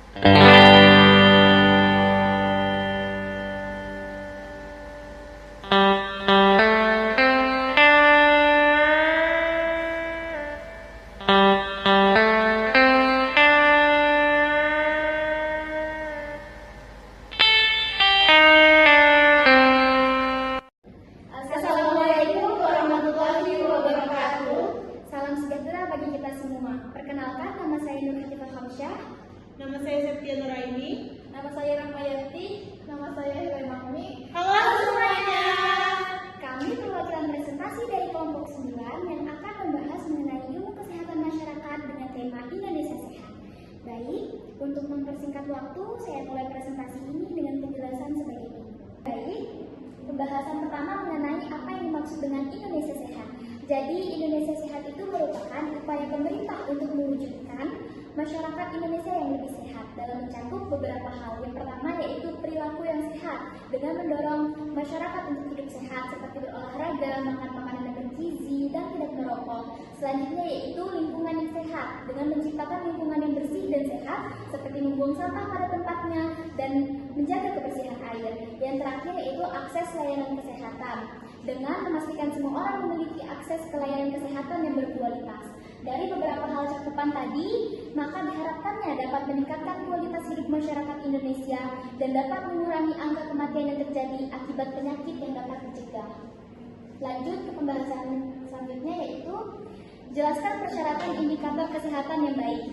Assalamualaikum warahmatullahi wabarakatuh. Salam sejahtera bagi kita semua. Perkenalkan, nama saya Nur Hatifah Hamsyah. Nama saya Septia Nuraini. Nama saya Rahmayati. Nama saya Helena Mami. Halo semuanya. Kami perwakilan presentasi dari kelompok 9 yang akan membahas mengenai ilmu kesehatan masyarakat dengan tema Indonesia Sehat. Baik, untuk mempersingkat waktu, saya mulai presentasi ini dengan penjelasan sebagai ini. Baik, pembahasan pertama mengenai apa yang dimaksud dengan Indonesia Sehat. Jadi, Indonesia Sehat itu merupakan upaya pemerintah untuk mewujudkan masyarakat Indonesia yang lebih sehat dalam mencakup beberapa hal. Yang pertama yaitu perilaku yang sehat dengan mendorong masyarakat untuk hidup sehat seperti berolahraga, makan makanan yang bergizi, dan tidak merokok. Selanjutnya yaitu lingkungan yang sehat dengan menciptakan lingkungan yang bersih dan sehat seperti membuang sampah pada tempatnya dan menjaga kebersihan air. Yang terakhir yaitu akses layanan kesehatan dengan memastikan semua orang memiliki akses ke layanan kesehatan yang berkualitas. Dari beberapa hal cakupan tadi, maka diharapkannya dapat meningkatkan kualitas hidup masyarakat Indonesia dan dapat mengurangi angka kematian yang terjadi akibat penyakit yang dapat dicegah. Lanjut ke pembahasan selanjutnya yaitu jelaskan persyaratan indikator kesehatan yang baik.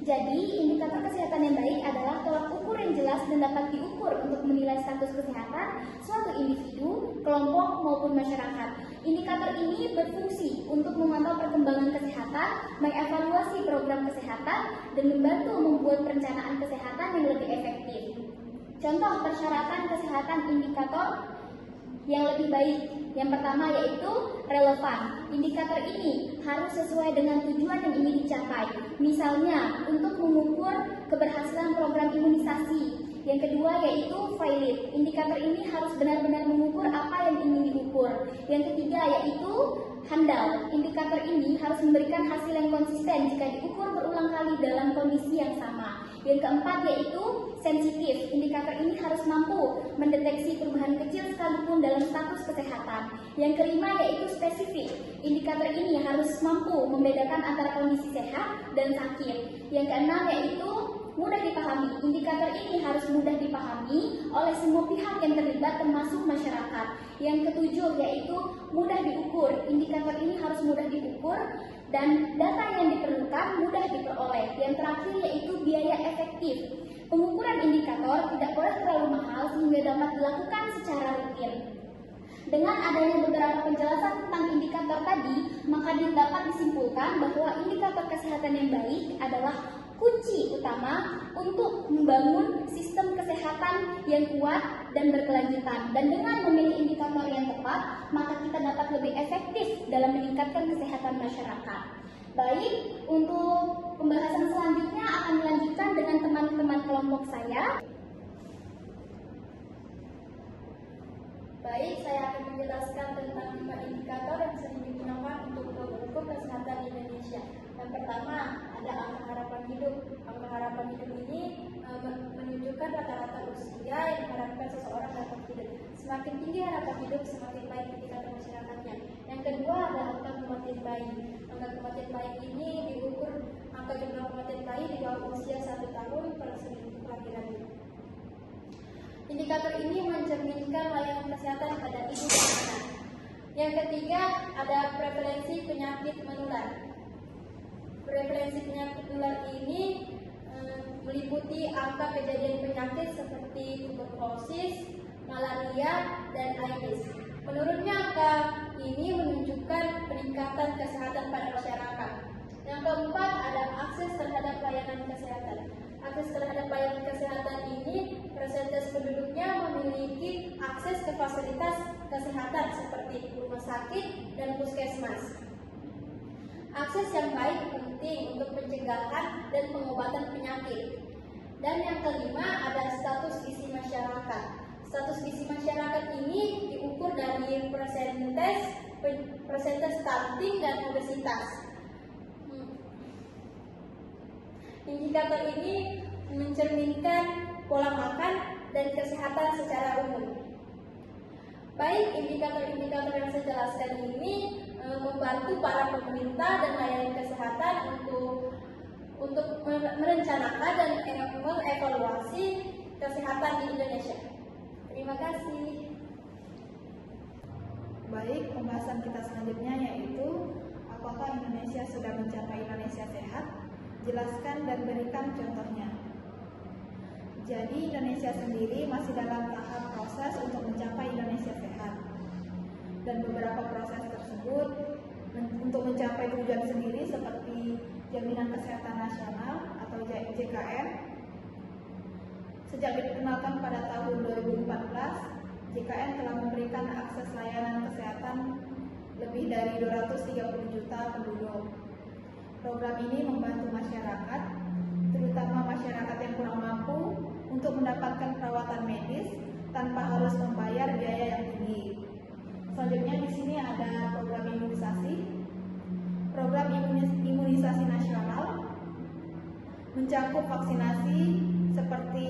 Jadi, indikator kesehatan yang baik adalah tolak ukur yang jelas dan dapat diukur untuk menilai status kesehatan suatu individu, kelompok, maupun masyarakat. Indikator ini berfungsi untuk memantau perkembangan kesehatan, mengevaluasi program kesehatan, dan membantu membuat perencanaan kesehatan yang lebih efektif. Contoh persyaratan kesehatan indikator yang lebih baik. Yang pertama yaitu relevan. Indikator ini harus sesuai dengan tujuan yang ingin dicapai. Misalnya, untuk mengukur keberhasilan program imunisasi. Yang kedua yaitu valid. Indikator ini harus benar-benar mengukur apa yang ingin diukur. Yang ketiga yaitu handal. Indikator ini harus memberikan hasil yang konsisten jika diukur berulang kali dalam kondisi yang sama. Yang keempat yaitu sensitif. Indikator ini harus mampu mendeteksi perubahan kecil sekalipun dalam status kesehatan. Yang kelima yaitu spesifik. Indikator ini harus mampu membedakan antara kondisi sehat dan sakit. Yang keenam yaitu mudah dipahami. Indikator ini harus mudah dipahami oleh semua pihak yang terlibat termasuk masyarakat. Yang ketujuh yaitu mudah diukur. Indikator ini harus mudah diukur dan data yang diperlukan mudah diperoleh. Yang terakhir yaitu biaya efektif. Pengukuran indikator tidak boleh terlalu mahal sehingga dapat dilakukan secara rutin. Dengan adanya beberapa penjelasan tentang indikator tadi, maka dapat disimpulkan bahwa indikator kesehatan yang baik adalah kunci utama untuk membangun sistem kesehatan yang kuat dan berkelanjutan. Dan dengan memilih indikator yang tepat, maka kita dapat lebih efektif dalam meningkatkan kesehatan masyarakat. Baik, untuk pembahasan selanjutnya akan dilanjutkan dengan teman-teman kelompok saya. Baik, saya akan menjelaskan tentang 5 indikator yang sering digunakan untuk mengukur kesehatan Indonesia. Yang pertama, ada angka harapan hidup. Angka harapan hidup ini menunjukkan rata-rata usia yang diharapkan seseorang dapat hidup. Semakin tinggi harapan hidup, semakin baik indikator masyarakatnya. Yang kedua, ada angka kematian bayi. Angka kematian bayi ini diukur angka jumlah kematian bayi di bawah usia 1 tahun per 1000 kelahirannya. Indikator ini mencerminkan layanan kesehatan pada ibu dan anak. Yang ketiga, ada prevalensi penyakit menular. Prevalensi penyakit menular ini meliputi angka kejadian penyakit seperti tuberkulosis, malaria, dan AIDS. Menurutnya angka ini menunjukkan peningkatan kesehatan pada masyarakat. Yang keempat, ada akses terhadap layanan kesehatan. Akses terhadap layanan kesehatan ini, persentase penduduknya memiliki akses ke fasilitas kesehatan seperti rumah sakit dan puskesmas. Akses yang baik penting untuk pencegahan dan pengobatan penyakit. Dan yang kelima, ada status gizi masyarakat. Status gizi masyarakat ini diukur dari persentase stunting dan obesitas. Indikator ini mencerminkan pola makan, dan kesehatan secara umum. Baik, indikator-indikator yang saya jelaskan ini membantu para pemerintah dan layanan kesehatan untuk merencanakan dan mengevaluasi kesehatan di Indonesia. Terima kasih. Baik, pembahasan kita selanjutnya yaitu apakah Indonesia sudah mencapai Indonesia sehat? Jelaskan dan berikan contohnya. Jadi Indonesia sendiri masih dalam tahap proses untuk mencapai Indonesia sehat. Dan beberapa proses tersebut untuk mencapai tujuan sendiri seperti Jaminan Kesehatan Nasional atau JKN. Sejak diperkenalkan pada tahun 2014, JKN telah memberikan akses layanan kesehatan lebih dari 230 juta penduduk. Program ini membantu masyarakat, terutama masyarakat yang kurang mampu, untuk mendapatkan perawatan medis tanpa harus membayar biaya yang tinggi. Selanjutnya di sini ada program imunisasi. Program imunisasi nasional mencakup vaksinasi seperti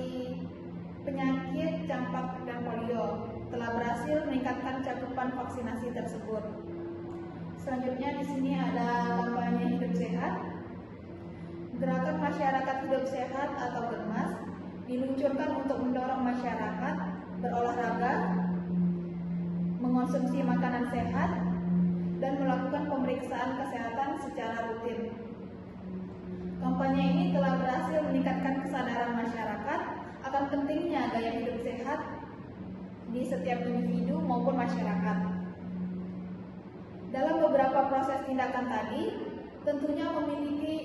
penyakit campak dan polio. Telah berhasil meningkatkan cakupan vaksinasi tersebut. Selanjutnya di sini ada kampanye hidup sehat. Gerakan masyarakat hidup sehat atau GEMAS diluncurkan untuk mendorong masyarakat berolahraga, mengonsumsi makanan sehat, dan melakukan pemeriksaan kesehatan secara rutin. Kampanye ini telah berhasil meningkatkan kesadaran masyarakat akan pentingnya gaya hidup sehat di setiap individu maupun masyarakat. Dalam beberapa proses tindakan tadi, tentunya memiliki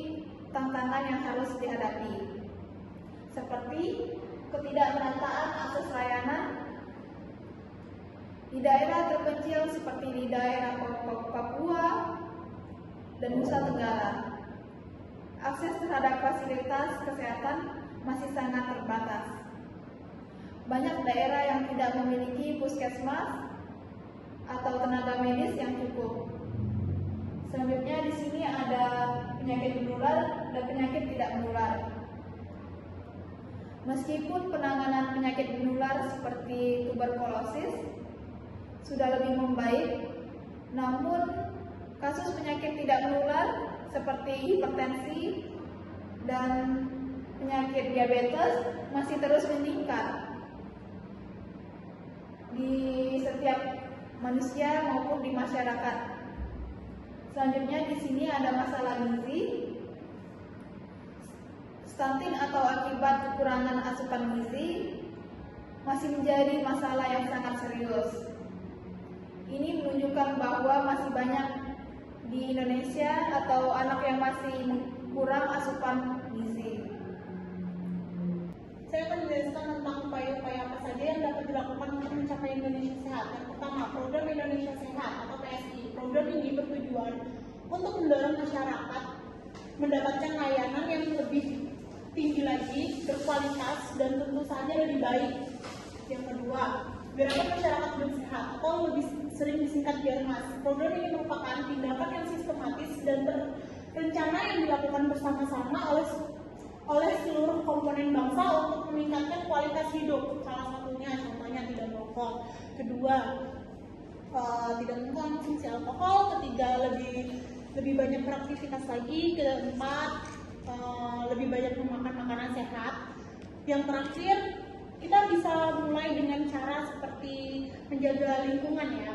tantangan yang harus dihadapi, seperti ketidakmerataan akses layanan di daerah terpencil seperti di daerah Papua dan Nusa Tenggara. Akses terhadap fasilitas kesehatan masih sangat terbatas. Banyak daerah yang tidak memiliki puskesmas atau tenaga medis yang cukup. Selanjutnya di sini ada penyakit menular dan penyakit tidak menular. Meskipun penanganan penyakit menular seperti tuberkulosis sudah lebih membaik, namun kasus penyakit tidak menular seperti hipertensi dan penyakit diabetes masih terus meningkat di setiap manusia maupun di masyarakat. Selanjutnya di sini ada masalah gizi. Stunting atau akibat kekurangan asupan gizi masih menjadi masalah yang sangat serius. Ini menunjukkan bahwa masih banyak di Indonesia atau anak yang masih kurang asupan gizi. Saya akan menjelaskan tentang upaya-upaya apa saja yang dapat dilakukan untuk mencapai Indonesia sehat. Yang pertama, program Indonesia Sehat atau PSI. Program ini bertujuan untuk mendorong masyarakat mendapatkan layanan yang lebih tinggi lagi, berkualitas, dan tentu saja lebih baik. Yang kedua, Gerakan Masyarakat Hidup Sehat atau lebih sering disingkat GERMAS. Program ini merupakan tindakan yang sistematis dan terencana yang dilakukan bersama-sama oleh seluruh komponen bangsa untuk meningkatkan kualitas hidup. Salah satunya contohnya tidak merokok. Kedua, tidak mengkonsumsi alkohol. Ketiga, lebih banyak beraktivitas lagi. Keempat, lebih banyak memakan makanan sehat. Yang terakhir, kita bisa mulai dengan cara seperti menjaga lingkungan ya.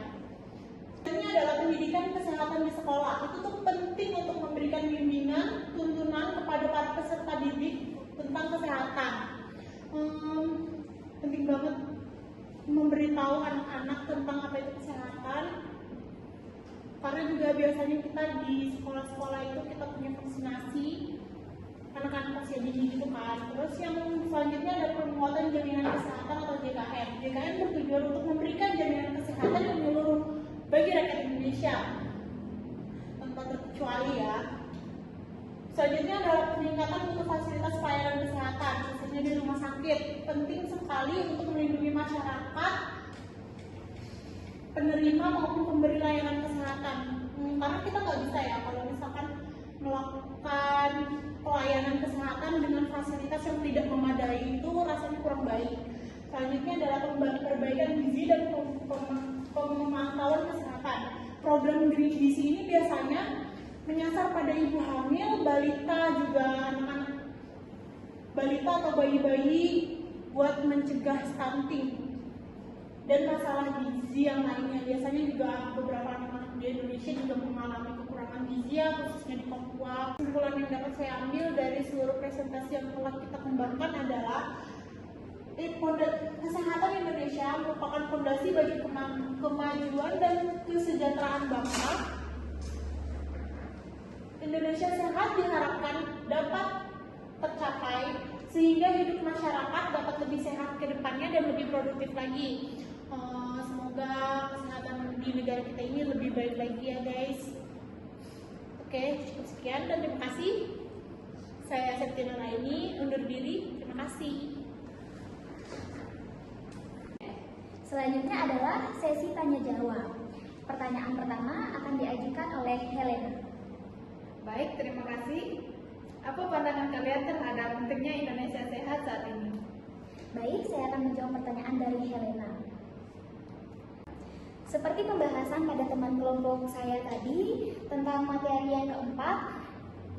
Ini adalah pendidikan kesehatan di sekolah. Itu tuh penting untuk memberikan bimbingan, tuntunan kepada para peserta didik tentang kesehatan. Penting banget memberitahu anak-anak tentang apa itu kesehatan. Karena juga biasanya kita di sekolah-sekolah itu kita punya vaksinasi anak-anak usia dini gitu kan. Terus yang selanjutnya ada penguatan jaminan kesehatan atau JKN. JKN bertujuan untuk memberikan jaminan kesehatan yang menyeluruh bagi rakyat Indonesia tanpa terkecuali ya. Selanjutnya adalah peningkatan untuk fasilitas pelayanan kesehatan, khususnya di rumah sakit. Penting sekali untuk melindungi masyarakat, penerima maupun pemberi layanan kesehatan. Karena kita nggak bisa ya kalau misalkan melakukan pelayanan kesehatan dengan fasilitas yang tidak memadai, itu rasanya kurang baik. Selanjutnya adalah perbaikan gizi dan pemantauan kesehatan. Program gizi ini biasanya menyasar pada ibu hamil, balita, juga anak-anak balita atau bayi-bayi buat mencegah stunting dan masalah gizi yang lainnya. Biasanya juga beberapa anak-anak di Indonesia juga mengalami kekurangan gizi ya, khususnya di Papua. Kesimpulan yang dapat saya ambil dari seluruh presentasi yang telah kita kembangkan adalah kesehatan Indonesia merupakan fondasi bagi kemajuan dan kesejahteraan bangsa. Indonesia sehat diharapkan dapat tercapai sehingga hidup masyarakat dapat lebih sehat ke depannya dan lebih produktif lagi. Semoga kesehatan di negara kita ini lebih baik lagi ya guys. Oke, cukup sekian dan terima kasih. Saya Septina Raini undur diri. Terima kasih. Selanjutnya adalah sesi tanya jawab. Pertanyaan pertama akan diajukan oleh Helena. Baik, terima kasih. Apa pandangan kalian terhadap pentingnya Indonesia sehat saat ini? Baik, saya akan menjawab pertanyaan dari Helena. Seperti pembahasan pada teman kelompok saya tadi tentang materi yang keempat,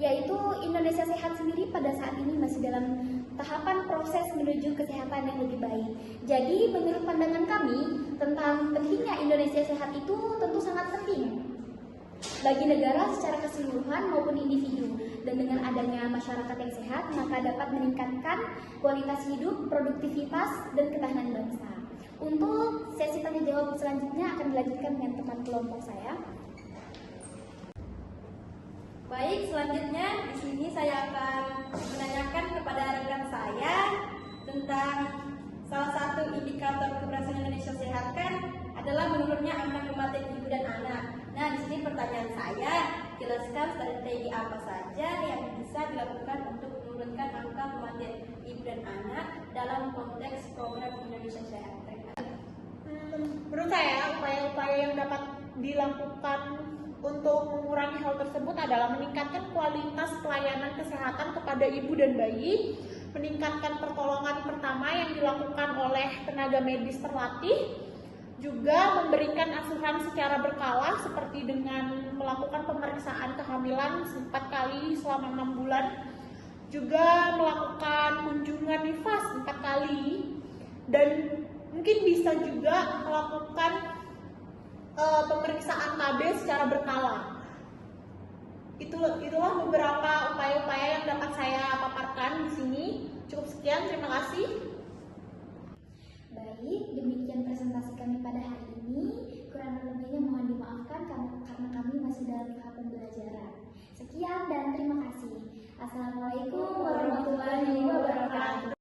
yaitu Indonesia sehat sendiri pada saat ini masih dalam tahapan proses menuju kesehatan yang lebih baik. Jadi menurut pandangan kami tentang pentingnya Indonesia sehat itu tentu sangat penting bagi negara secara keseluruhan maupun individu. Dan dengan adanya masyarakat yang sehat, maka dapat meningkatkan kualitas hidup, produktivitas, dan ketahanan bangsa. Untuk sesi tanya jawab selanjutnya akan dilanjutkan dengan teman kelompok saya. Baik, selanjutnya di sini saya akan menanyakan kepada rekan saya tentang salah satu indikator keberhasilan Indonesia sehat kan adalah menurunnya angka kematian ibu dan anak. Nah, di sini pertanyaan saya, jelaskan strategi apa saja yang bisa dilakukan untuk menurunkan angka kematian ibu dan anak dalam konteks program Indonesia Sehat. Menurut saya, upaya-upaya yang dapat dilakukan untuk mengurangi hal tersebut adalah meningkatkan kualitas pelayanan kesehatan kepada ibu dan bayi, meningkatkan pertolongan pertama yang dilakukan oleh tenaga medis terlatih, juga memberikan asuhan secara berkala seperti dengan melakukan pemeriksaan kehamilan 4 kali selama 6 bulan, juga melakukan kunjungan nifas 4 kali, dan mungkin bisa juga melakukan pemeriksaan KB secara berkala. Itulah beberapa upaya-upaya yang dapat saya paparkan di sini. Cukup sekian, terima kasih. Baik, demikian presentasi kami pada hari ini. Kurang lebihnya mohon dimaafkan karena kami masih dalam tahap pembelajaran. Sekian dan terima kasih. Assalamualaikum warahmatullahi wabarakatuh.